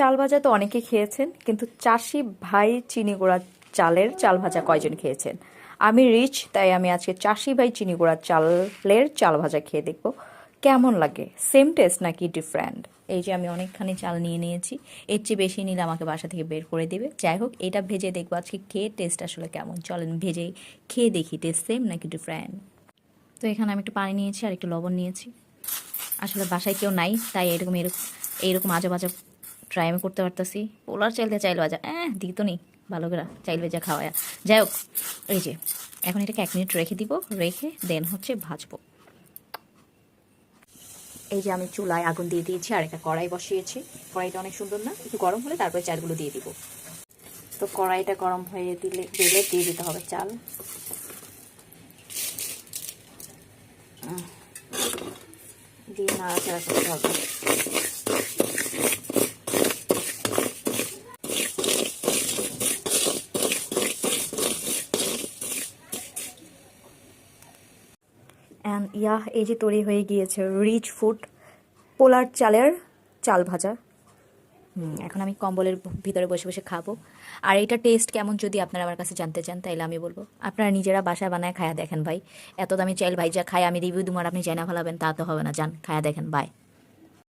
চাল ভাজা তো অনেকে খেয়েছেন, কিন্তু চাষি ভাই চিনি গুঁড়া চালের চাল ভাজা কয়জন খেয়েছেন? আমি রিচ, তাই আমি আজকে চাষি ভাই চিনি গুঁড়া চালের চাল ভাজা খেয়ে দেখব কেমন লাগে। সেম টেস্ট নাকি ডিফারেন্ট। এই যে আমি অনেকখানি চাল নিয়ে নিয়েছি, এর চেয়ে বেশি নিলে আমাকে বাসা থেকে বের করে দেবে। যাই হোক, এটা ভেজে দেখবো আজকে খেয়ে টেস্ট আসলে কেমন। চলেন ভেজে খেয়ে দেখি টেস্ট সেম নাকি ডিফারেন্ট। তো এখানে আমি একটু পানি নিয়েছি আর একটু লবণ নিয়েছি। আসলে বাসায় কেউ নাই, তাই এইরকম আজব আজব ট্রাই আমি করতে পারতেছি। পোলার চাইলে চাইল ভাজা দিত নি ভালো করে চাইল ভেজা খাওয়া। যাই হোক, এই যে এখন এটাকে 1 মিনিট রেখে দিব, রেখে দেন হচ্ছে ভাজবো। এই যে আমি চুলায় আগুন দিয়ে দিয়েছি আর একটা কড়াই বসিয়েছি। কড়াইটা অনেক সুন্দর না, একটু গরম হলে তারপরে চালগুলো দিয়ে দিব। তো কড়াইটা গরম হয়ে দিলে দিয়ে দিতে হবে চাল। দিয়ে নাড়াচাড়া করতে হবে। অ্যান্ড এই যে তৈরি হয়ে গিয়েছে রিচ ফুড পোলার চালের চাল ভাজা। এখন আমি কম্বলের ভিতরে বসে বসে খাবো। আর এটা টেস্ট কেমন যদি আপনারা আমার কাছে জানতে চান, তাইলে আমি বলবো আপনারা নিজেরা বাসায় বানায় খায়া দেখেন ভাই। এত দামি চাল ভাইজা খায় আমি রিভিউ দেবো আর আপনি জানা ফেলাবেন, তা তো হবে না। যান খায়া দেখেন, বাই।